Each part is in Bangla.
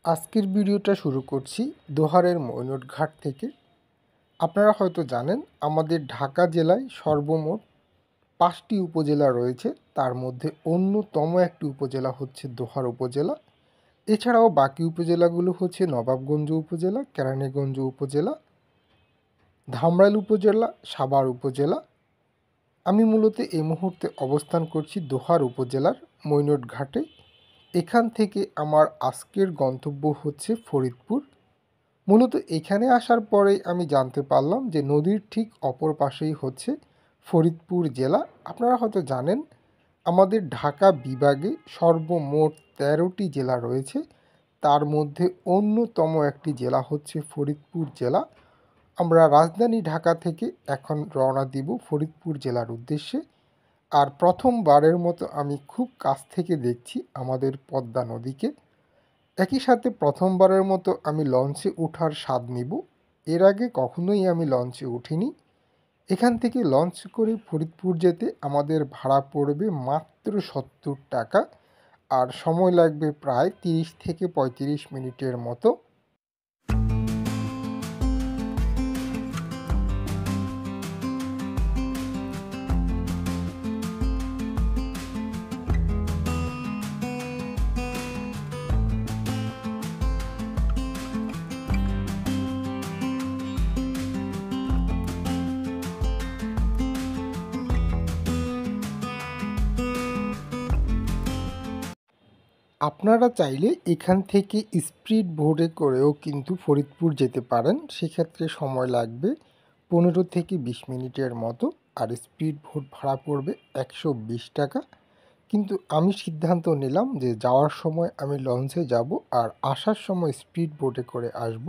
আজকের ভিডিওটা শুরু করছি দোহারের মৈনট ঘাট থেকে। আপনারা হয়তো জানেন আমাদের ঢাকা জেলায় সর্বমোট 5টি উপজেলা রয়েছে, তার মধ্যে অন্যতম একটি উপজেলা হচ্ছে দোহার উপজেলা। এছাড়াও বাকি উপজেলাগুলো হচ্ছে নবাবগঞ্জ উপজেলা, কেরানীগঞ্জ উপজেলা, ধামরাইল উপজেলা, সাভার উপজেলা। আমি মূলত এই মুহূর্তে অবস্থান করছি দোহার উপজেলার মৈনট ঘাটে। এখান থেকে আমার আজকের গন্তব্য হচ্ছে ফরিদপুর। মূলত এখানে আসার পরেই আমি জানতে পারলাম যে নদীর ঠিক অপর পাশেই হচ্ছে ফরিদপুর জেলা। আপনারা হয়তো জানেন আমাদের ঢাকা বিভাগে সর্বমোট 13টি জেলা রয়েছে, তার মধ্যে অন্যতম একটি জেলা হচ্ছে ফরিদপুর জেলা। আমরা রাজধানী ঢাকা থেকে এখন রওনা দিব ফরিদপুর জেলার উদ্দেশ্যে। আর প্রথমবারের মতো আমি খুব কাছ থেকে দেখছি আমাদের পদ্মা নদীকে। একই সাথে প্রথমবারের মতো আমি লঞ্চে ওঠার স্বাদ নিব। এর আগে কখনোই আমি লঞ্চে উঠিনি। এখান থেকে লঞ্চ করে ফরিদপুর যেতে আমাদের ভাড়া পড়বে মাত্র 70 টাকা, আর সময় লাগবে প্রায় 30 থেকে 35 মিনিটের মতো। আপনারা চাইলে এখান থেকে স্পিড বোটে করেও কিন্তু ফরিদপুর যেতে পারেন। সেক্ষেত্রে সময় লাগবে 15 থেকে 20 মিনিটের মতো, আর স্পিড বোট ভাড়া পড়বে 120 টাকা। কিন্তু আমি সিদ্ধান্ত নিলাম যে যাওয়ার সময় আমি লঞ্চে যাব আর আসার সময় স্পিড বোটে করে আসব।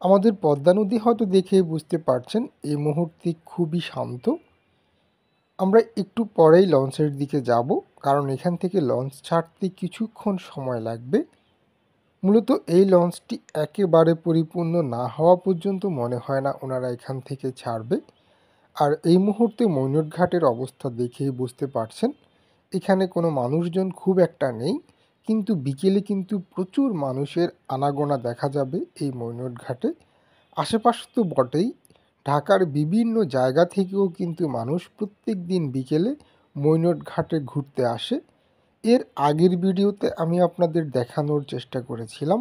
আমাদের পদ্মা নদী হয়তো দেখেই বুঝতে পারছেন এই মুহূর্তে খুবই শান্ত। আমরা একটু পরেই লঞ্চের দিকে যাব, কারণ এখান থেকে লঞ্চ ছাড়তে কিছুক্ষণ সময় লাগবে। মূলত এই লঞ্চটি একেবারে পরিপূর্ণ না হওয়া পর্যন্ত মনে হয় না ওনারা এখান থেকে ছাড়বে। আর এই মুহূর্তে মৈনট ঘাটের অবস্থা দেখেই বুঝতে পারছেন এখানে কোনো মানুষজন খুব একটা নেই, কিন্তু বিকেলে কিন্তু প্রচুর মানুষের আনাগোনা দেখা যাবে এই মৈনট ঘাটে। আশেপাশে তো বটেই, ঢাকার বিভিন্ন জায়গা থেকেও কিন্তু মানুষ প্রত্যেক দিন বিকেলে মৈনট ঘাটে ঘুরতে আসে। এর আগের ভিডিওতে আমি আপনাদের দেখানোর চেষ্টা করেছিলাম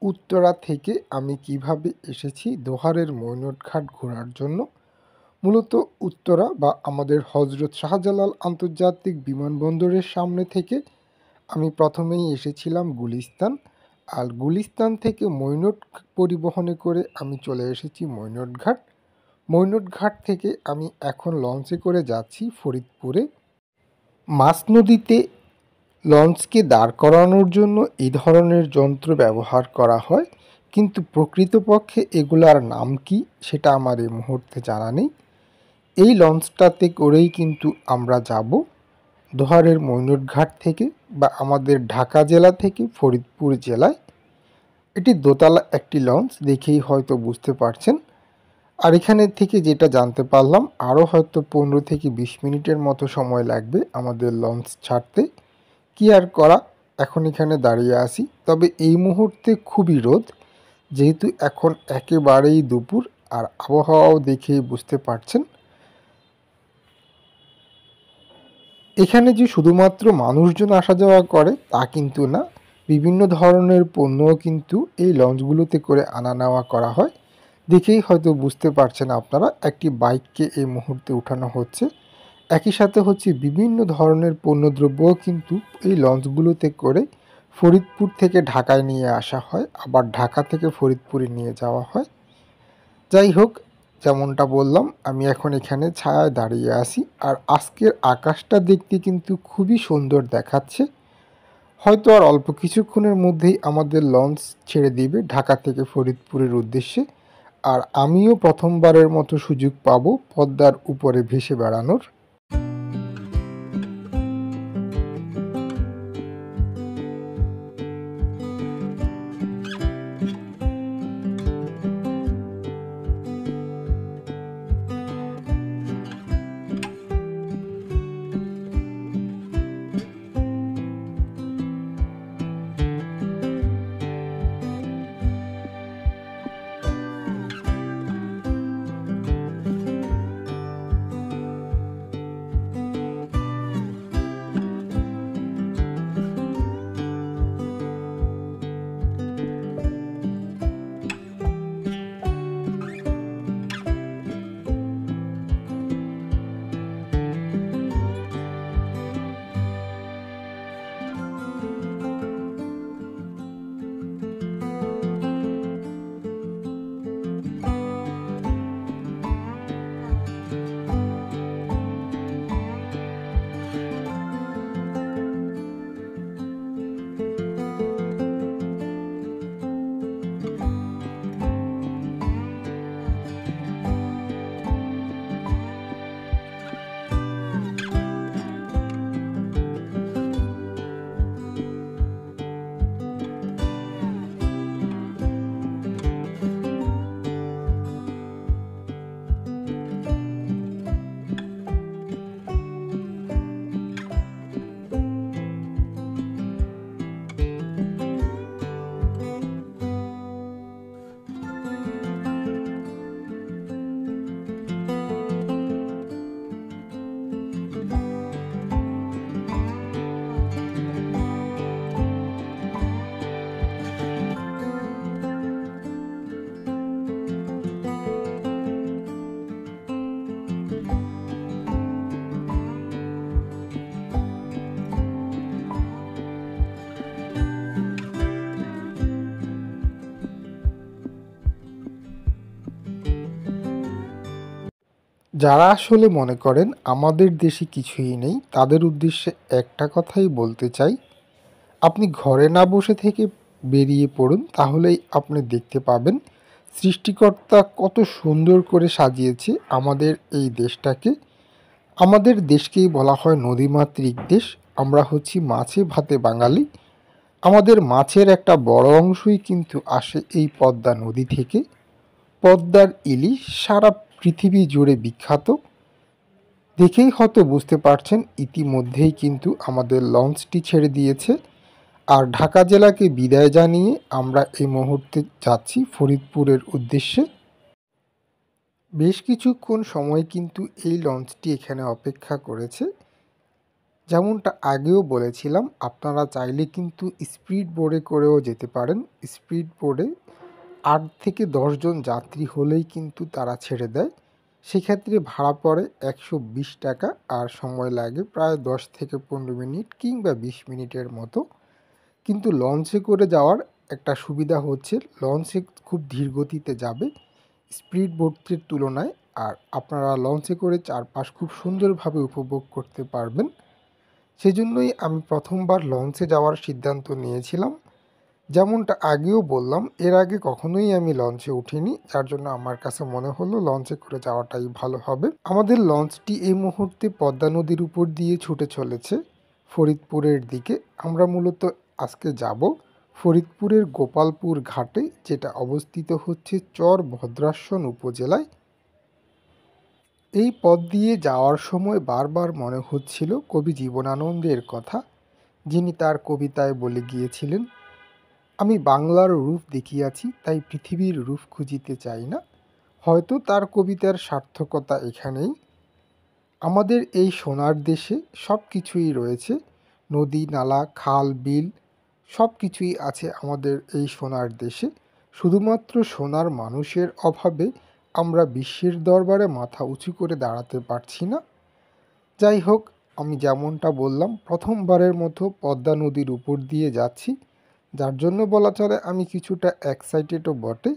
উত্তরা থেকে আমি কিভাবে এসেছি দোহারের মৈনট ঘাট ঘোরার জন্য। মূলত উত্তরা বা আমাদের হজরত শাহজালাল আন্তর্জাতিক বিমানবন্দরের সামনে থেকে আমি প্রথমেই এসেছিলাম গুলিস্তান, আর গুলিস্তান থেকে মৈনট পরিবহনে করে আমি চলে এসেছি মৈনট ঘাট। মৈনট ঘাট থেকে আমি এখন লঞ্চে করে যাচ্ছি ফরিদপুরে। মাছ নদীতে লঞ্চকে দাঁড় করানোর জন্য এই ধরনের যন্ত্র ব্যবহার করা হয়, কিন্তু প্রকৃতপক্ষে এগুলার নাম কি সেটা আমার এই মুহূর্তে জানা নেই। এই লঞ্চটাতে করেই কিন্তু আমরা যাব দোহারের মৈনট ঘাট থেকে বা আমাদের ঢাকা জেলা থেকে ফরিদপুর জেলায়। এটি দোতলা একটি লঞ্চ, দেখেই হয়তো বুঝতে পারছেন। আর এখানে থেকে যেটা জানতে পারলাম আরও হয়তো 15 থেকে 20 মিনিটের মতো সময় লাগবে আমাদের লঞ্চ ছাড়তে। কি আর করা, এখন এখানে দাঁড়িয়ে আসি। তবে এই মুহূর্তে খুবই রোদ, যেহেতু এখন একেবারেই দুপুর, আর আবহাওয়াও দেখেই বুঝতে পারছেন। এখানে যে শুধুমাত্র মানুষজন আসা যাওয়া করে তা কিন্তু না, বিভিন্ন ধরনের পণ্যও কিন্তু এই লঞ্চগুলোতে করে আনা নেওয়া করা হয়। দেখেই হয়তো বুঝতে পারছেন আপনারা, একটি বাইককে এই মুহূর্তে উঠানো হচ্ছে। একই সাথে হচ্ছে বিভিন্ন ধরনের পণ্যদ্রব্যও কিন্তু এই লঞ্চগুলোতে করে ফরিদপুর থেকে ঢাকায় নিয়ে আসা হয়, আবার ঢাকা থেকে ফরিদপুরে নিয়ে যাওয়া হয়। যাই হোক, যেমনটা বললাম আমি এখন এখানে ছায়ায় দাঁড়িয়ে আছি, আর আজকের আকাশটা দেখতে কিন্তু খুবই সুন্দর দেখাচ্ছে। হয়তো আর অল্প কিছুক্ষণের মধ্যেই আমাদের লঞ্চ ছেড়ে দিবে ঢাকা থেকে ফরিদপুরের উদ্দেশ্যে, আর আমিও প্রথমবারের মতো সুযোগ পাবো পদ্মার উপরে ভেসে বেড়ানোর। যারা আসলে মনে করেন আমাদের দেশে কিছুই নেই, তাদের উদ্দেশ্যে একটা কথাই বলতে চাই, আপনি ঘরে না বসে থেকে বেরিয়ে পড়ুন, তাহলেই আপনি দেখতে পাবেন সৃষ্টিকর্তা কত সুন্দর করে সাজিয়েছে আমাদের এই দেশটাকে। আমাদের দেশকেই বলা হয় নদীমাতৃক দেশ। আমরা হচ্ছি মাছে ভাতে বাঙালি। আমাদের মাছের একটা বড় অংশই কিন্তু আসে এই পদ্মা নদী থেকে। পদ্মার ইলিশ সারা পৃথিবী জুড়ে বিখ্যাত। দেখেই হয়তো বুঝতে পারছেন ইতিমধ্যেই কিন্তু আমাদের লঞ্চটি ছেড়ে দিয়েছে। আর ঢাকা জেলাকে বিদায় জানিয়ে আমরা এই মুহূর্তে যাচ্ছি ফরিদপুরের উদ্দেশ্যে। বেশ কিছুক্ষণ সময় কিন্তু এই লঞ্চটি এখানে অপেক্ষা করেছে। যেমনটা আগেও বলেছিলাম, আপনারা চাইলে কিন্তু স্পিড বোটে করেও যেতে পারেন। স্পিড বোটে ৮ থেকে ১০ জন যাত্রী হলেই কিন্তু তারা ছেড়ে দেয়। সেক্ষেত্রে ভাড়া পড়ে ১২০ টাকা, আর সময় লাগে প্রায় ১০ থেকে ১৫ মিনিট কিংবা ২০ মিনিটের মতো। কিন্তু লঞ্চে করে যাওয়ার একটা সুবিধা হচ্ছে লঞ্চে খুব ধীর গতিতে যাবে স্পিড বোটের তুলনায়, আর আপনারা লঞ্চে করে চারপাশ খুব সুন্দরভাবে উপভোগ করতে পারবেন। সেজন্যই আমি প্রথমবার লঞ্চে যাওয়ার সিদ্ধান্ত নিয়েছিলাম। যেমনটা আগেও বললাম, এর আগে কখনোই আমি লঞ্চে উঠিনি, যার জন্য আমার কাছে মনে হলো লঞ্চে করে যাওয়াটাই ভালো হবে। আমাদের লঞ্চটি এই মুহূর্তে পদ্মা নদীর উপর দিয়ে ছুটে চলেছে ফরিদপুরের দিকে। আমরা মূলত আজকে যাব ফরিদপুরের গোপালপুর ঘাটে, যেটা অবস্থিত হচ্ছে চর ভদ্রাসন উপজেলায়। এই পথ দিয়ে যাওয়ার সময় বারবার মনে হচ্ছিল কবি জীবনানন্দের কথা, যিনি তার কবিতায় বলে গিয়েছিলেন, আমি বাংলার রূপ দেখিয়াছি, তাই পৃথিবীর রূপ খুঁজিতে চাই না। হয়তো তার কবিতার সার্থকতা এখানেই। আমাদের এই সোনার দেশে সব কিছুই রয়েছে, নদী নালা খাল বিল সব কিছুই আছে আমাদের এই সোনার দেশে। শুধুমাত্র সোনার মানুষের অভাবে আমরা বিশ্বের দরবারে মাথা উঁচু করে দাঁড়াতে পারছি না। যাই হোক, আমি যেমনটা বললাম প্রথমবারের মতো পদ্মা নদীর উপর দিয়ে যাচ্ছি, যার জন্য বলা চলে আমি কিছুটা এক্সাইটেডও বটে।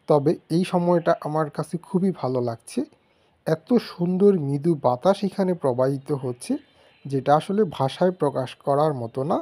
তবে এই সময়টা আমার কাছে খুবই ভালো লাগছে। এত সুন্দর মৃদু বাতাস এখানে প্রবাহিত হচ্ছে, যেটা আসলে ভাষায় প্রকাশ করার মতো না।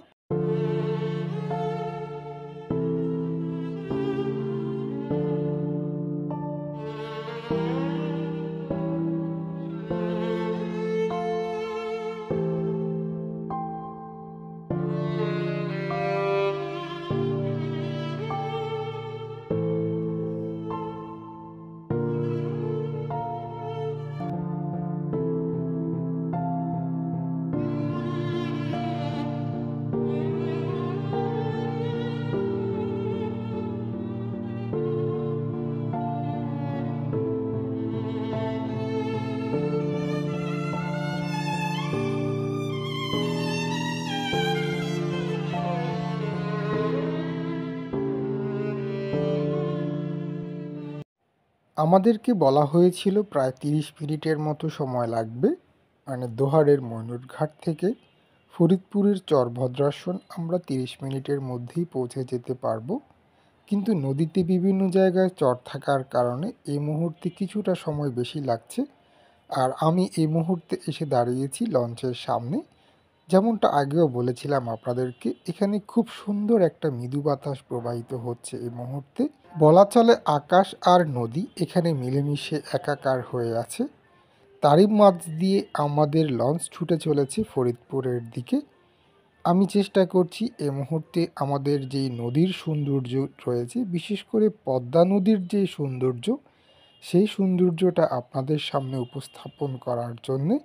আমাদেরকে বলা হয়েছিল প্রায় ৩০ মিনিটের মতো সময় লাগবে, মানে দোহারের ময়ূরঘাট থেকে ফরিদপুরের চরভদ্রাসন আমরা ৩০ মিনিটের মধ্যেই পৌঁছে যেতে পারবো। কিন্তু নদীতে বিভিন্ন জায়গায় চর থাকার কারণে এই মুহূর্তে কিছুটা সময় বেশি লাগছে। আর আমি এই মুহূর্তে এসে দাঁড়িয়েছি লঞ্চের সামনে। যেমনটা আগেও বলেছিলাম আপনাদেরকে, এখানে খুব সুন্দর একটা মৃদু বাতাস প্রবাহিত হচ্ছে এই মুহূর্তে। বলা চলে আকাশ আর নদী এখানে মিলেমিশে একাকার হয়ে আছে। তারই মাঝ দিয়ে আমাদের লঞ্চ ছুটে চলেছে ফরিদপুরের দিকে। আমি চেষ্টা করছি এই মুহূর্তে আমাদের যেই নদীর সৌন্দর্য রয়েছে, বিশেষ করে পদ্মা নদীর যে সৌন্দর্য, সেই সৌন্দর্যটা আপনাদের সামনে উপস্থাপন করার জন্যে।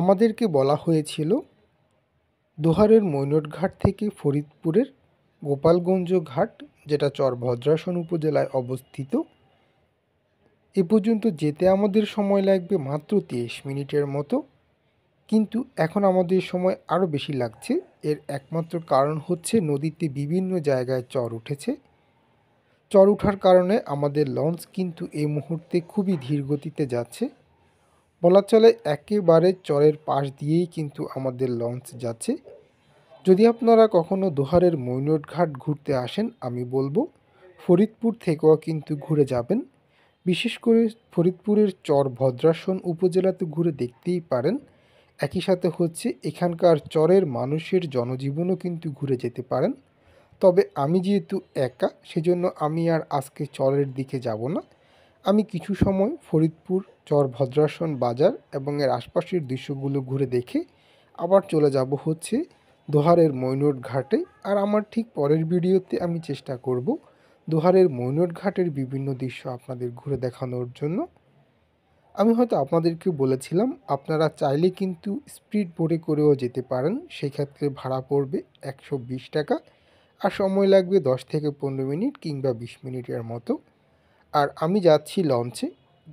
আমাদেরকে বলা হয়েছিল দোহারের মৈনট ঘাট থেকে ফরিদপুরের গোপালগঞ্জ ঘাট, যেটা চর ভদ্রাসন উপজেলায় অবস্থিত, এ পর্যন্ত যেতে আমাদের সময় লাগবে মাত্র 30 মিনিটের মতো। কিন্তু এখন আমাদের সময় আরও বেশি লাগছে। এর একমাত্র কারণ হচ্ছে নদীতে বিভিন্ন জায়গায় চর উঠেছে। চর ওঠার কারণে আমাদের লঞ্চ কিন্তু এই মুহূর্তে খুবই ধীর গতিতে যাচ্ছে। বলা চলে একেবারে চরের পাশ দিয়েই কিন্তু আমাদের লঞ্চ যাচ্ছে। যদি আপনারা কখনো দোহারের মৈনট ঘাট ঘুরতে আসেন, আমি বলবো ফরিদপুর থেকেও কিন্তু ঘুরে যাবেন। বিশেষ করে ফরিদপুরের চর ভদ্রাসন উপজেলাতে ঘুরে দেখতেই পারেন। একই সাথে হচ্ছে এখানকার চরের মানুষের জনজীবনও কিন্তু ঘুরে যেতে পারেন। তবে আমি যেহেতু একা, সেজন্য আমি আর আজকে চরের দিকে যাব না। আমি কিছু সময় ফরিদপুর চর ভদ্রাসন বাজার এবং এর আশপাশের দৃশ্যগুলো ঘুরে দেখে আবার চলে যাব হচ্ছে দোহারের মৈনট ঘাটে। আর আমার ঠিক পরের ভিডিওতে আমি চেষ্টা করব দোহারের মৈনট ঘাটের বিভিন্ন দৃশ্য আপনাদের ঘুরে দেখানোর জন্য। আমি হয়তো আপনাদেরকে বলেছিলাম আপনারা চাইলে কিন্তু স্পিড বোটে করেও যেতে পারেন। সেক্ষেত্রে ভাড়া পড়বে 120 টাকা, আর সময় লাগবে 10 থেকে 15 মিনিট কিংবা 20 মিনিটের মতো। আর আমি যাচ্ছি লঞ্চে।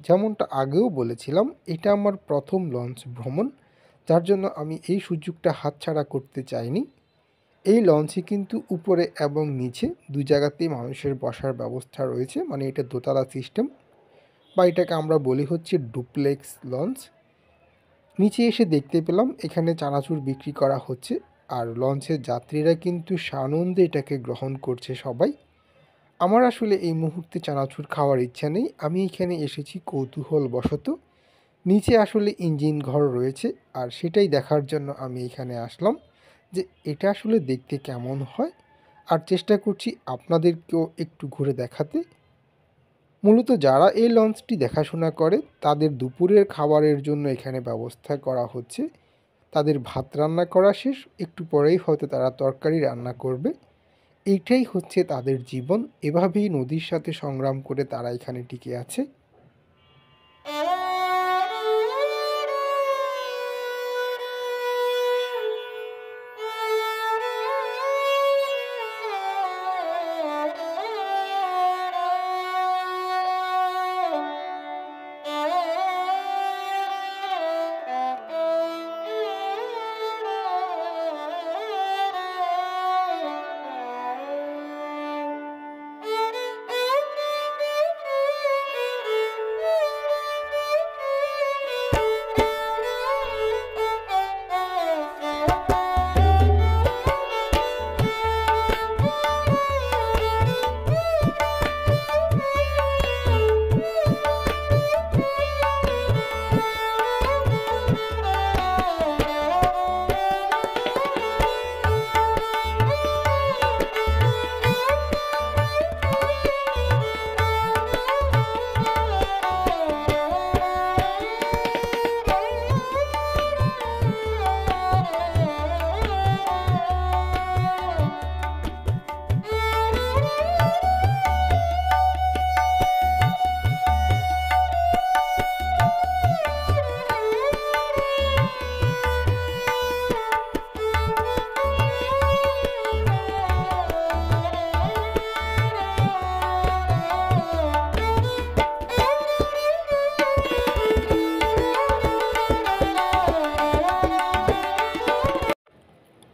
যেমনটা আগেও বলেছিলাম, এটা আমার প্রথম লঞ্চ ভ্রমণ, যার জন্য আমি এই সুযোগটা হাতছাড়া করতে চাইনি। এই লঞ্চে কিন্তু উপরে এবং নিচে দুই জায়গাতেই মানুষের বসার ব্যবস্থা রয়েছে, মানে এটা দোতলা সিস্টেম, বা এটাকে আমরা বলি হচ্ছে ডুপ্লেক্স লঞ্চ। নিচে এসে দেখতে পেলাম এখানে চানাচুর বিক্রি করা হচ্ছে, আর লঞ্চের যাত্রীরা কিন্তু সানন্দে এটাকে গ্রহণ করছে সবাই। আমার আসলে এই মুহূর্তে চানাচুর খাওয়ার ইচ্ছা নেই, আমি এখানে এসেছি কৌতূহলবশত। নিচে আসলে ইঞ্জিন ঘর রয়েছে, আর সেটাই দেখার জন্য আমি এখানে আসলাম যে এটা আসলে দেখতে কেমন হয়, আর চেষ্টা করছি আপনাদেরকেও একটু ঘুরে দেখাতে। মূলত যারা এই লঞ্চটি দেখাশোনা করে তাদের দুপুরের খাবারের জন্য এখানে ব্যবস্থা করা হচ্ছে। তাদের ভাত রান্না করা শেষ, একটু পরেই হয়তো তারা তরকারি রান্না করবে। এইটাই হচ্ছে তাদের জীবন, এভাবেই নদীর সাথে সংগ্রাম করে তারা এখানে টিকে আছে।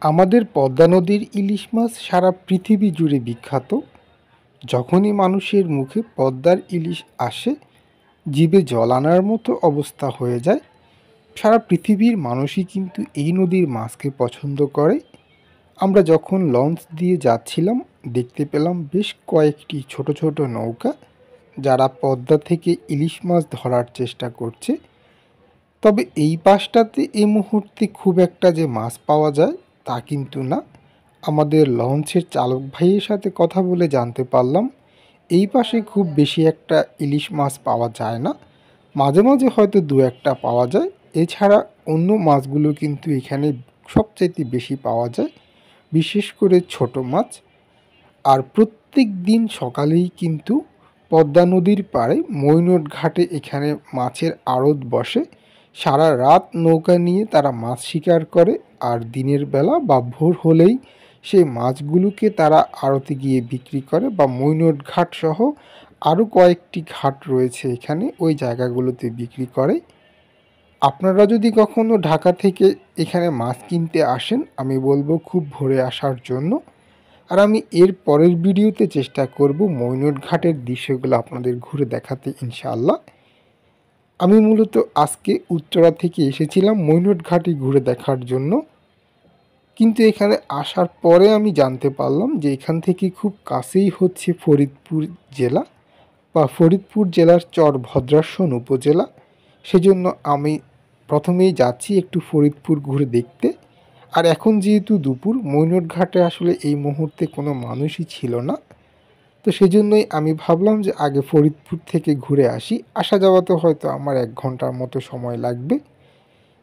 আমাদের পদ্মা নদীর ইলিশ মাছ সারা পৃথিবী জুড়ে বিখ্যাত। যখনই মানুষের মুখে পদ্মার ইলিশ আসে, জিভে জল আনার মতো অবস্থা হয়ে যায়। সারা পৃথিবীর মানুষই কিন্তু এই নদীর মাছকে পছন্দ করে। আমরা যখন লঞ্চ দিয়ে যাচ্ছিলাম দেখতে পেলাম বেশ কয়েকটি ছোট ছোট নৌকা, যারা পদ্মা থেকে ইলিশ মাছ ধরার চেষ্টা করছে। তবে এই পাশটাতে এই মুহূর্তে খুব একটা যে মাছ পাওয়া যায় তা কিন্তু না। আমাদের লঞ্চের চালক ভাইয়ের সাথে কথা বলে জানতে পারলাম এই পাশে খুব বেশি একটা ইলিশ মাছ পাওয়া যায় না, মাঝে মাঝে হয়তো দু একটা পাওয়া যায়। এছাড়া অন্য মাছগুলো কিন্তু এখানে সবচাইতে বেশি পাওয়া যায়, বিশেষ করে ছোট মাছ। আর প্রত্যেক দিন সকালেই কিন্তু পদ্মা নদীর পাড়ে মৈনট ঘাটে এখানে মাছের আড়ত বসে। সারা রাত নৌকা নিয়ে তারা মাছ শিকার করে, আর দিনের বেলা বা ভোর হলেই সেই মাছগুলোকে তারা আড়তে গিয়ে বিক্রি করে, বা মৈনট ঘাট সহ আরও কয়েকটি ঘাট রয়েছে এখানে, ওই জায়গাগুলোতে বিক্রি করে। আপনারা যদি কখনো ঢাকা থেকে এখানে মাছ কিনতে আসেন, আমি বলবো খুব ভোরে আসার জন্য। আর আমি এর পরের ভিডিওতে চেষ্টা করব মৈনট ঘাটের দৃশ্যগুলো আপনাদের ঘুরে দেখাতে ইনশাআল্লাহ। আমি মূলত আজকে উত্তরা থেকে এসেছিলাম মৈনট ঘাটই ঘুরে দেখার জন্য, কিন্তু এখানে আসার পরে আমি জানতে পারলাম যে এখান থেকে খুব কাছেই হচ্ছে ফরিদপুর জেলা, বা ফরিদপুর জেলার চর ভদ্রাসন উপজেলা। সেজন্য আমি প্রথমেই যাচ্ছি একটু ফরিদপুর ঘুরে দেখতে। আর এখন যেহেতু দুপুর, মৈনট ঘাটে আসলে এই মুহূর্তে কোনো মানুষই ছিল না, তো সেজন্যই আমি ভাবলাম যে আগে ফরিদপুর থেকে ঘুরে আসি। আসা যাওয়াতে হয়তো আমার 1 ঘন্টার মতো সময় লাগবে।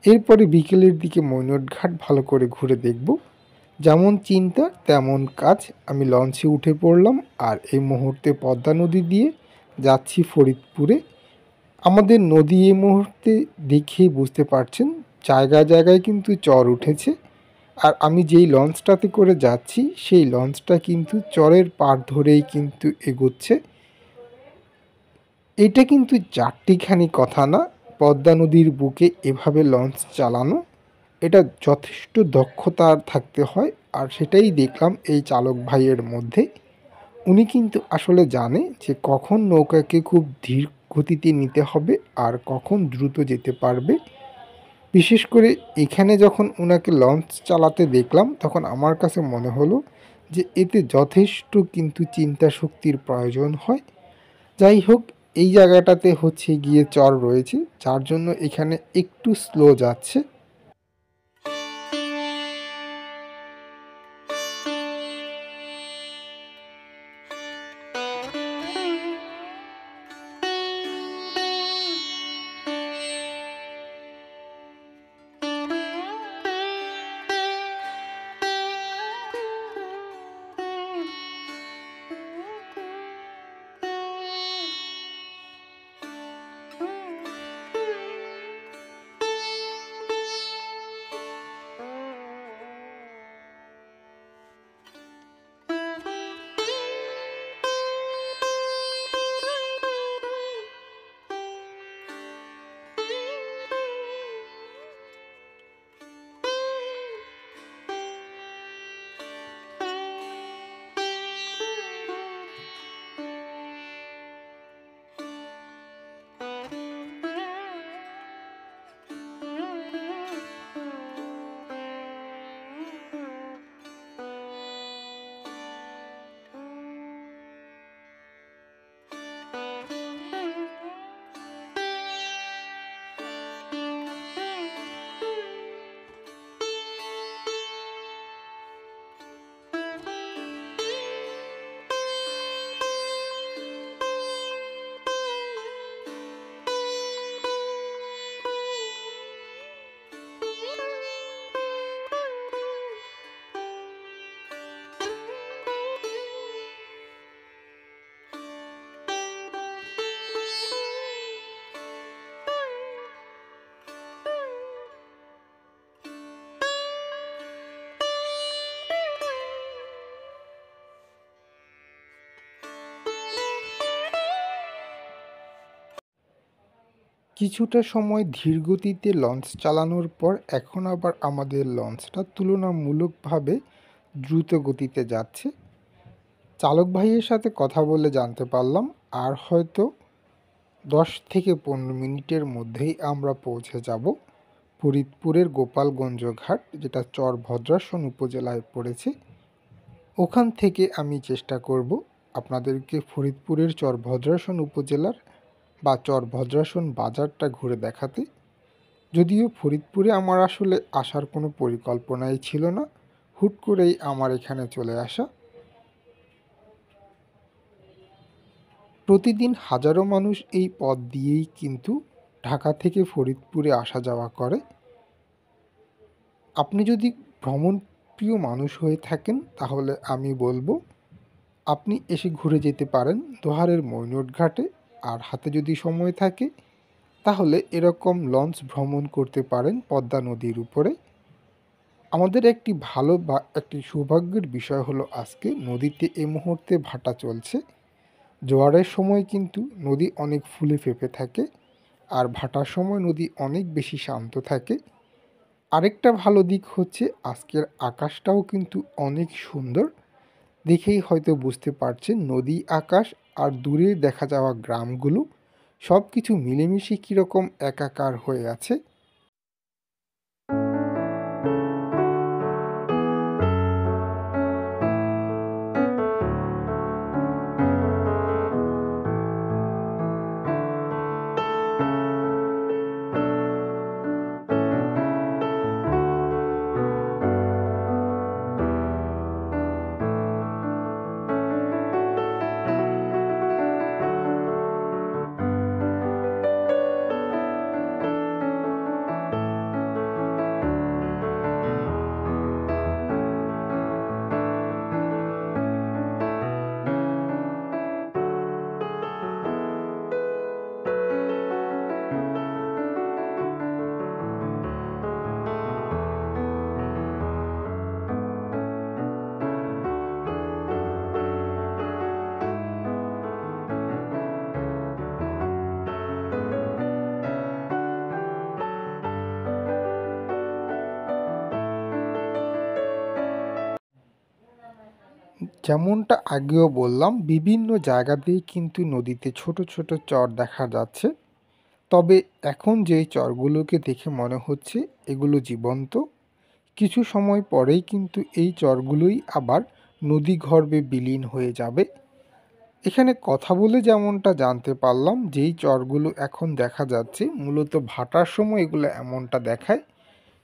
এরপরে বিকেলের দিকে মৈনট ঘাট ভালো করে ঘুরে দেখব। যেমন চিন্তা তেমন কাজ, আমি লঞ্চে উঠে পড়লাম আর এই মুহূর্তে পদ্মা নদী দিয়ে যাচ্ছি ফরিদপুরে। আমাদের নদী এই মুহূর্তে দেখেই বুঝতে পারছেন জায়গায় জায়গায় কিন্তু চর উঠেছে। আর আমি যেই লঞ্চটাতে করে যাচ্ছি সেই লঞ্চটা কিন্তু চরের পাড় ধরেই কিন্তু এগোচ্ছে। এটা কিন্তু চারটিখানি কথা না, পদ্মা নদীর বুকে এভাবে লঞ্চ চালানো, এটা যথেষ্ট দক্ষতা থাকতে হয়। আর সেটাই দেখলাম এই চালক ভাইয়ের মধ্যে। উনি কিন্তু আসলে জানে যে কখন নৌকাকে খুব ধীর গতিতে নিতে হবে আর কখন দ্রুত যেতে পারবে। বিশেষ করে এখানে যখন ওনাকে লঞ্চ চালাতে দেখলাম, তখন আমার কাছে মনে হলো যে এতে যথেষ্ট কিন্তু চিন্তা শক্তির প্রয়োজন হয়। যাই হোক, এই জায়গাটাতে হচ্ছে গিয়ে চর রয়েছে, যার জন্য এখানে একটু স্লো যাচ্ছে। কিছুটা সময় ধীরগতিতে লঞ্চ চালানোর পর এখন আবার আমাদের লঞ্চটা তুলনামূলকভাবে দ্রুত গতিতে যাচ্ছে। চালক ভাইয়ের সাথে কথা বলে জানতে পারলাম আর হয়তো 10 থেকে 15 মিনিটের মধ্যেই আমরা পৌঁছে যাব ফরিদপুরের গোপালগঞ্জ ঘাট, যেটা চর ভদ্রাসন উপজেলায় পড়েছে। ওখান থেকে আমি চেষ্টা করব আপনাদেরকে ফরিদপুরের চর ভদ্রাসন উপজেলার বা চর ভদ্রাসন বাজারটা ঘুরে দেখাতে। যদিও ফরিদপুরে আমার আসলে আসার কোনো পরিকল্পনাই ছিল না, হুট করেই আমার এখানে চলে আসা। প্রতিদিন হাজারো মানুষ এই পথ দিয়েই কিন্তু ঢাকা থেকে ফরিদপুরে আসা যাওয়া করে। আপনি যদি ভ্রমণপ্রিয় মানুষ হয়ে থাকেন তাহলে আমি বলবো আপনি এসে ঘুরে যেতে পারেন দোহারের মৈনট ঘাটে। আর হাতে যদি সময় থাকে তাহলে এরকম লঞ্চ ভ্রমণ করতে পারেন পদ্মা নদীর উপরে। আমাদের একটি ভালো বা একটি সৌভাগ্যের বিষয় হলো আজকে নদীতে এই মুহূর্তে ভাটা চলছে। জোয়ারের সময় কিন্তু নদী অনেক ফুলে ফেঁপে থাকে, আর ভাটার সময় নদী অনেক বেশি শান্ত থাকে। আরেকটা ভালো দিক হচ্ছে আজকের আকাশটাও কিন্তু অনেক সুন্দর। দেখেই হয়তো বুঝতে পারছেন নদী, আকাশ আর দূরে দেখা যাওয়া গ্রামগুলো সব কিছু মিলেমিশে কীরকম একাকার হয়ে আছে। যেমনটা আগেও বললাম, বিভিন্ন জায়গাতেই কিন্তু নদীতে ছোট ছোট চর দেখা যাচ্ছে। তবে এখন যেই চরগুলোকে দেখে মনে হচ্ছে এগুলো জীবন্ত। কিছু সময় পরেই কিন্তু এই চরগুলোই আবার নদীগর্ভে বিলীন হয়ে যাবে। এখানে কথা বলে যেমনটা জানতে পারলাম, যেই চরগুলো এখন দেখা যাচ্ছে মূলত ভাটার সময় এগুলো এমনটা দেখায়,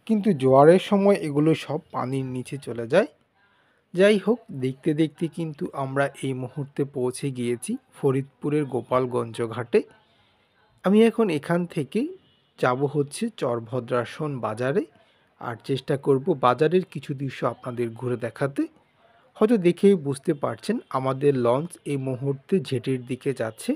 কিন্তু জোয়ারের সময় এগুলো সব পানির নিচে চলে যায়। যাই হোক, দেখতে দেখতে কিন্তু আমরা এই মুহূর্তে পৌঁছে গিয়েছি ফরিদপুরের গোপালগঞ্জ ঘাটে। আমি এখন এখান থেকে যাব হচ্ছে চরভদ্রাসন বাজারে, আর চেষ্টা করব বাজারের কিছু দৃশ্য আপনাদের ঘুরে দেখাতে। হয়তো দেখেই বুঝতে পারছেন আমাদের লঞ্চ এই মুহূর্তে জেটির দিকে যাচ্ছে।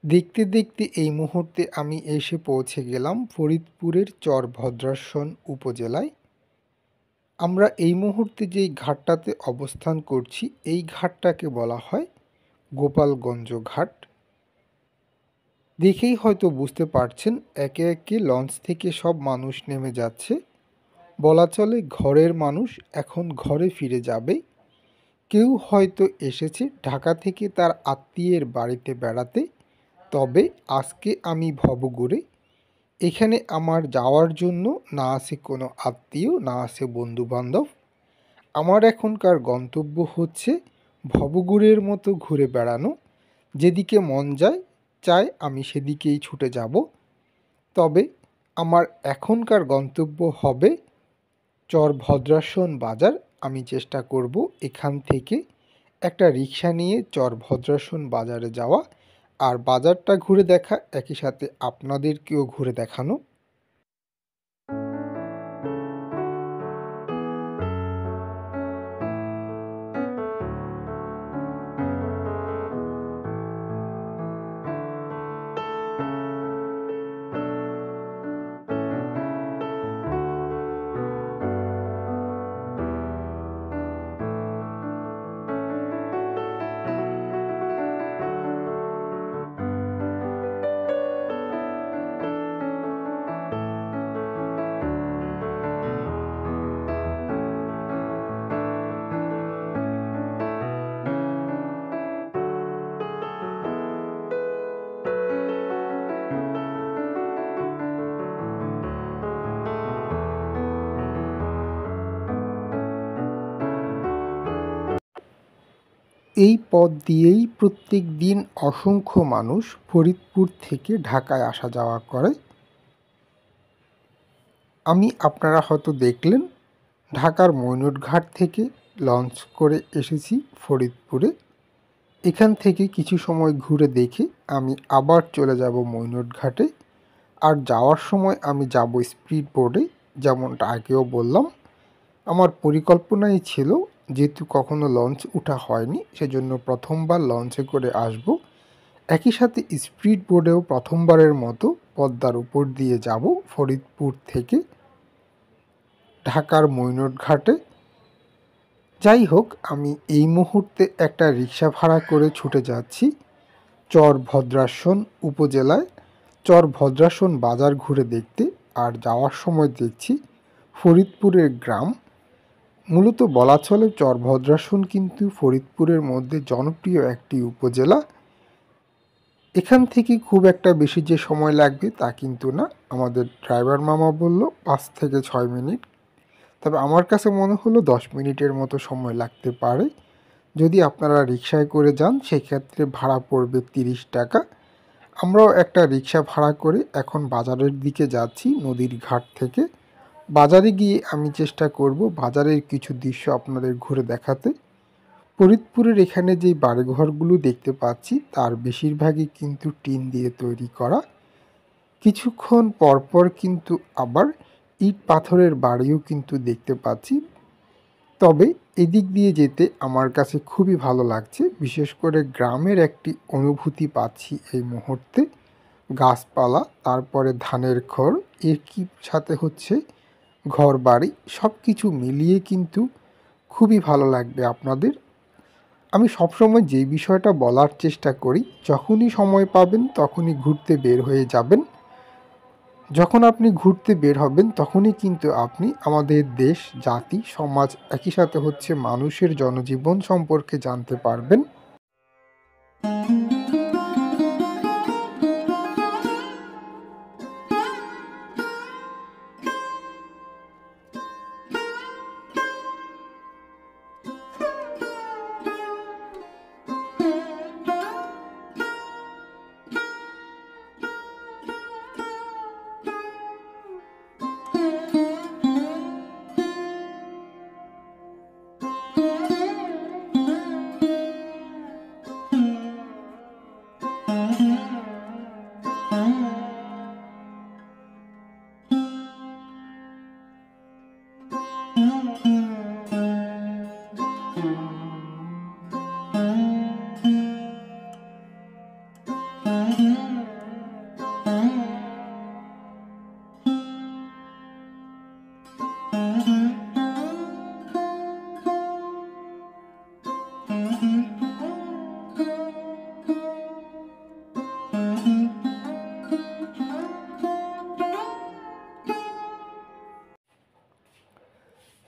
দেখতে দেখতে এই মুহূর্তে আমি এসে পৌঁছে গেলাম ফরিদপুরের চরভদ্রাসন উপজেলায়। আমরা এই মুহূর্তে যেই ঘাটটাতে অবস্থান করছি এই ঘাটটাকে বলা হয় গোপালগঞ্জ ঘাট। দেখেই হয়তো বুঝতে পারছেন একে একে লঞ্চ থেকে সব মানুষ নেমে যাচ্ছে। বলা চলে ঘরের মানুষ এখন ঘরে ফিরে যাবে। কেউ হয়তো এসেছে ঢাকা থেকে তার আত্মীয়ের বাড়িতে বেড়াতে। তবে আজকে আমি ভবঘুরে। এখানে আমার যাওয়ার জন্য না আছে কোনো আত্মীয়, না আছে বন্ধুবান্ধব। আমার এখনকার গন্তব্য হচ্ছে ভবঘুরের মতো ঘুরে বেড়ানো, যেদিকে মন চায় আমি সেদিকেই ছুটে যাব। তবে আমার এখনকার গন্তব্য হবে চর ভদ্রাসন বাজার। আমি চেষ্টা করব এখান থেকে একটা রিক্সা নিয়ে চর ভদ্রাসন বাজারে যাওয়া, আর বাজারটা ঘুরে দেখা, একই সাথে আপনাদেরকেও ঘুরে দেখানো। এই পথ দিয়েই প্রত্যেক দিন অসংখ্য মানুষ ফরিদপুর থেকে ঢাকায় আসা যাওয়া করে। আপনারা হয়তো দেখলেন, ঢাকার মইনুটঘাট থেকে লঞ্চ করে এসেছি ফরিদপুরে। এখান থেকে কিছু সময় ঘুরে দেখে আমি আবার চলে যাব মইনুটঘাটে। আর যাওয়ার সময় আমি যাব স্পিড বোটে, যেমনটা আগেও বললাম। আমার পরিকল্পনাই ছিল, যেহেতু কখনো লঞ্চ ওঠা হয়নি, সেজন্য প্রথমবার লঞ্চে করে আসব। একই সাথে স্পিড বোটেও প্রথমবারের মতো পদ্মার উপর দিয়ে যাব ফরিদপুর থেকে ঢাকার মইনুটঘাটে। যাই হোক, আমি এই মুহূর্তে একটা রিক্সা ভাড়া করে ছুটে যাচ্ছি চর ভদ্রাসন উপজেলায় চর ভদ্রাসন বাজার ঘুরে দেখতে। আর যাওয়ার সময় দেখছি ফরিদপুরের গ্রাম। মূলত বলা চলে চর ভদ্রাসন কিন্তু ফরিদপুরের মধ্যে জনপ্রিয় একটি উপজেলা। এখান থেকে খুব একটা বেশি যে সময় লাগবে তা কিন্তু না। আমাদের ড্রাইভার মামা বলল 5 থেকে 6 মিনিট, তবে আমার কাছে মনে হলো 10 মিনিটের মতো সময় লাগতে পারে। যদি আপনারা রিকশায় করে যান সেক্ষেত্রে ভাড়া পড়বে 30 টাকা। আমরাও একটা রিক্সা ভাড়া করে এখন বাজারের দিকে যাচ্ছি নদীর ঘাট থেকে। বাজারে গিয়ে আমি চেষ্টা করব বাজারের কিছু দৃশ্য আপনাদের ঘুরে দেখাতে। ফরিদপুরের এখানে যেই বাড়িঘরগুলো দেখতে পাচ্ছি তার বেশিরভাগই কিন্তু টিন দিয়ে তৈরি করা। কিছুক্ষণ পরপর কিন্তু আবার ইট পাথরের বাড়িও কিন্তু দেখতে পাচ্ছি। তবে এদিক দিয়ে যেতে আমার কাছে খুবই ভালো লাগছে, বিশেষ করে গ্রামের একটি অনুভূতি পাচ্ছি এই মুহূর্তে। গাছপালা, তারপরে ধানের খড়, একই সাথে হচ্ছে ঘর বাড়ি, সব কিছু মিলিয়ে কিন্তু খুবই ভালো লাগবে আপনাদের। আমি সবসময় যে বিষয়টা বলার চেষ্টা করি, যখনই সময় পাবেন তখনই ঘুরতে বের হয়ে যাবেন। যখন আপনি ঘুরতে বের হবেন তখনই কিন্তু আপনি আমাদের দেশ, জাতি, সমাজ, একই সাথে হচ্ছে মানুষের জনজীবন সম্পর্কে জানতে পারবেন।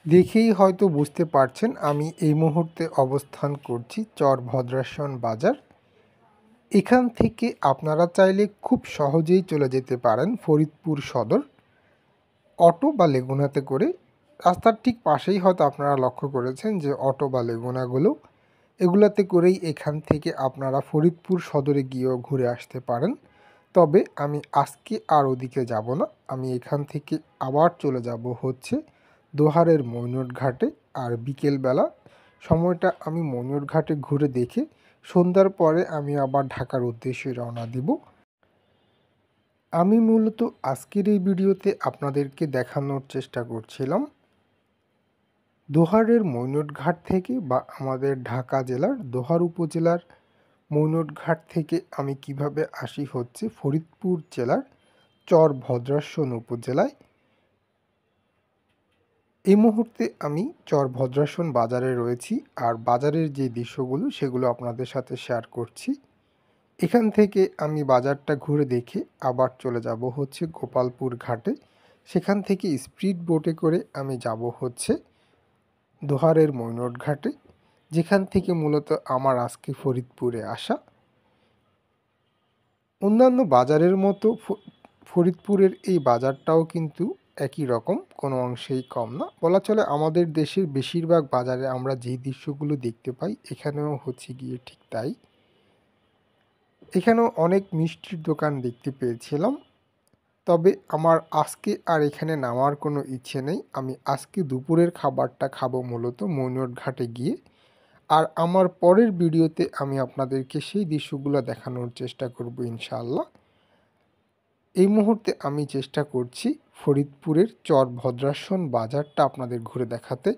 দেখেই হয়তো বুঝতে পারছেন আমি এই মুহূর্তে অবস্থান করছি চর ভদ্রাসন বাজার। এখান থেকে আপনারা চাইলে খুব সহজেই চলে যেতে পারেন ফরিদপুর সদর অটো বা লেগুনাতে করে। রাস্তার ঠিক পাশেই হয়তো আপনারা লক্ষ্য করেছেন যে অটো বা লেগুনাগুলো এগুলাতে করেই এখান থেকে আপনারা ফরিদপুর সদরে গিয়েও ঘুরে আসতে পারেন। তবে আমি আজকে আর ওদিকে যাব না, আমি এখান থেকে আবার চলে যাব হচ্ছে দোহারের মৈনট ঘাটে। আর বিকেলবেলা সময়টা আমি মৈনট ঘাটে ঘুরে দেখে সন্ধ্যার পরে আমি আবার ঢাকার উদ্দেশ্যে রওনা দিব। আমি মূলত আজকের এই ভিডিওতে আপনাদেরকে দেখানোর চেষ্টা করছিলাম দোহারের মৈনট ঘাট থেকে বা আমাদের ঢাকা জেলার দোহার উপজেলার মৈনট ঘাট থেকে আমি কিভাবে আসি হচ্ছে ফরিদপুর জেলার চর ভদ্রাসন উপজেলায়। এই মুহূর্তে আমি চর ভদ্রাসন বাজারে রয়েছি, আর বাজারের যে দৃশ্যগুলো সেগুলো আপনাদের সাথে শেয়ার করছি। এখান থেকে আমি বাজারটা ঘুরে দেখে আবার চলে যাব হচ্ছে গোপালপুর ঘাটে। সেখান থেকে স্পিড বোটে করে আমি যাব হচ্ছে দোহারের মৈনট ঘাটে, যেখান থেকে মূলত আমার আজকে ফরিদপুরে আসা। অন্যান্য বাজারের মতো ফরিদপুরের এই বাজারটাও কিন্তু একই রকম, কোনো অংশেই কম না। বলা চলে আমাদের দেশের বেশিরভাগ বাজারে আমরা যেই দৃশ্যগুলো দেখতে পাই এখানেও হচ্ছে গিয়ে ঠিক তাই। এখানেও অনেক মিষ্টির দোকান দেখতে পেয়েছিলাম, তবে আমার আজকে আর এখানে নামার কোনো ইচ্ছে নেই। আমি আজকে দুপুরের খাবারটা খাবো মূলত মৈনট ঘাটে গিয়ে। আর আমার পরের ভিডিওতে আমি আপনাদেরকে সেই দৃশ্যগুলো দেখানোর চেষ্টা করব ইনশাআল্লাহ। এই মুহূর্তে আমি চেষ্টা করছি ফরিদপুরের চর ভদ্রাসন বাজারটা আপনাদের ঘুরে দেখাতে।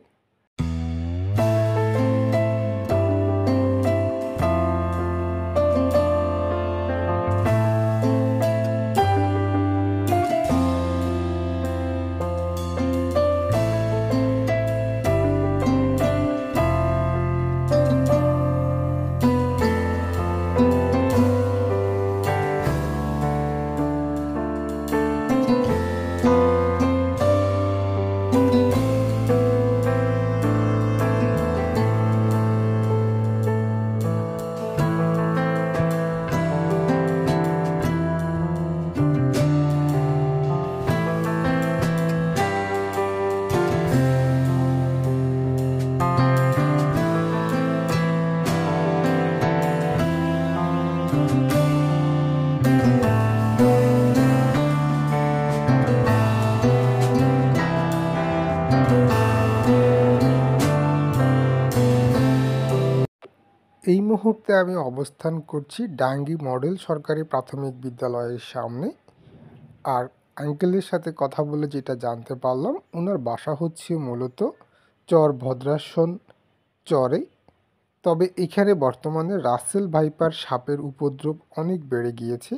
এই মুহূর্তে আমি অবস্থান করছি ডাঙ্গি মডেল সরকারি প্রাথমিক বিদ্যালয়ের সামনে। আর আঙ্কেলের সাথে কথা বলে যেটা জানতে পারলাম, ওনার বাসা হচ্ছে মূলত চর ভদ্রাসন চরে। তবে এখানে বর্তমানে রাসেল ভাইপার সাপের উপদ্রব অনেক বেড়ে গিয়েছে।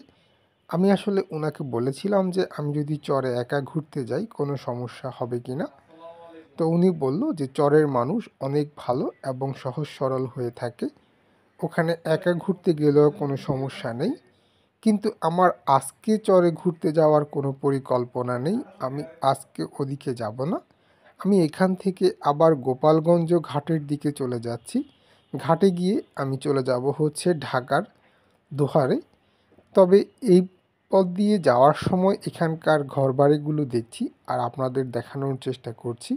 আমি আসলে ওনাকে বলেছিলাম যে আমি যদি চরে একা ঘুরতে যাই কোনো সমস্যা হবে কি না। তো উনি বলল যে চরের মানুষ অনেক ভালো এবং সহজ সরল হয়ে থাকে, ওখানে একা ঘুরতে গেলেও কোনো সমস্যা নেই। কিন্তু আমার আজকে চরে ঘুরতে যাওয়ার কোনো পরিকল্পনা নেই, আমি আজকে ওদিকে যাব না। আমি এখান থেকে আবার গোপালগঞ্জ ঘাটের দিকে চলে যাচ্ছি। ঘাটে গিয়ে আমি চলে যাব হচ্ছে ঢাকার দোহারে। তবে এই পথ দিয়ে যাওয়ার সময় এখানকার ঘরবাড়িগুলো দেখছি আর আপনাদের দেখানোর চেষ্টা করছি।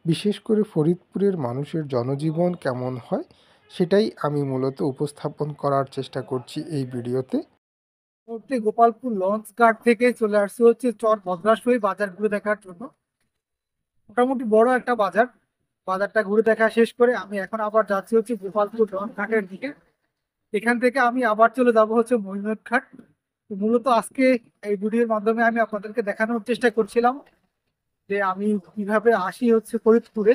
বিশেষ করে ফরিদপুরের মানুষের জনজীবন কেমন হয় সেটাই আমি মূলত উপস্থাপন করার চেষ্টা করছি এই ভিডিওতে। গোপালপুর লঞ্চ ঘাট থেকে চলে আসছে হচ্ছে চর ভদ্রাসই বাজার ঘুরে দেখার জন্য। মোটামুটি বড় একটা বাজার, বাজারটা ঘুরে দেখা শেষ করে আমি এখন আবার যাচ্ছি হচ্ছে গোপালপুর লঞ্চ ঘাটের দিকে। এখান থেকে আমি আবার চলে যাব হচ্ছে মৈনট ঘাট। তো মূলত আজকে এই ভিডিওর মাধ্যমে আমি আপনাদেরকে দেখানোর চেষ্টা করছিলাম যে আমি কিভাবে আসি হচ্ছে ফরিদপুরে,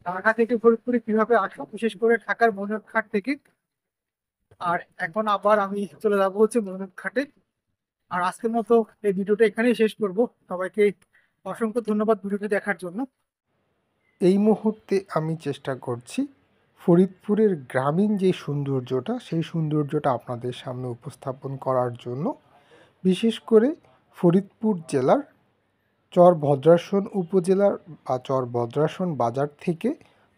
ঢাকা থেকে ফরিদপুরে কিভাবে আসবো, বিশেষ করে ঢাকার মৈনট ঘাট থেকে। আর এখন আবার আমি চলে যাবো হচ্ছে মৈনট ঘাটে। আর আজকের মতো এই ভিডিওটা এখানেই শেষ করব। সবাইকে অসংখ্য ধন্যবাদ ভিডিওটি দেখার জন্য। এই মুহূর্তে আমি চেষ্টা করছি ফরিদপুরের গ্রামীণ যে সৌন্দর্যটা সেই সৌন্দর্যটা আপনাদের সামনে উপস্থাপন করার জন্য। বিশেষ করে ফরিদপুর জেলার চর ভদ্রাসন উপজেলার বা চর ভদ্রাসন বাজার থেকে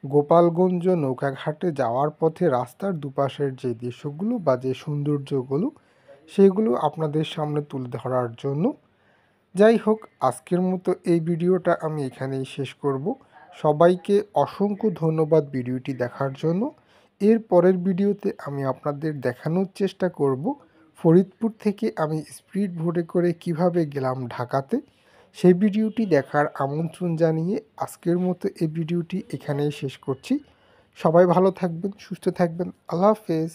গোপালগঞ্জ নৌকাঘাটে যাওয়ার পথে রাস্তার দুপাশের যে দৃশ্যগুলো বা যে সৌন্দর্যগুলো সেগুলো আপনাদের সামনে তুলে ধরার জন্য। যাই হোক, আজকের মতো এই ভিডিওটা আমি এখানেই শেষ করব। সবাইকে অসংখ্য ধন্যবাদ ভিডিওটি দেখার জন্য। এর পরের ভিডিওতে আমি আপনাদের দেখানোর চেষ্টা করব ফরিদপুর থেকে আমি স্পিড বোটে করে কিভাবে গেলাম ঢাকাতে। সেই ভিডিওটি দেখার আমন্ত্রণ জানিয়ে আজকের মতো এই ভিডিওটি এখানেই শেষ করছি। সবাই ভালো থাকবেন, সুস্থ থাকবেন। আল্লাহ হাফেজ।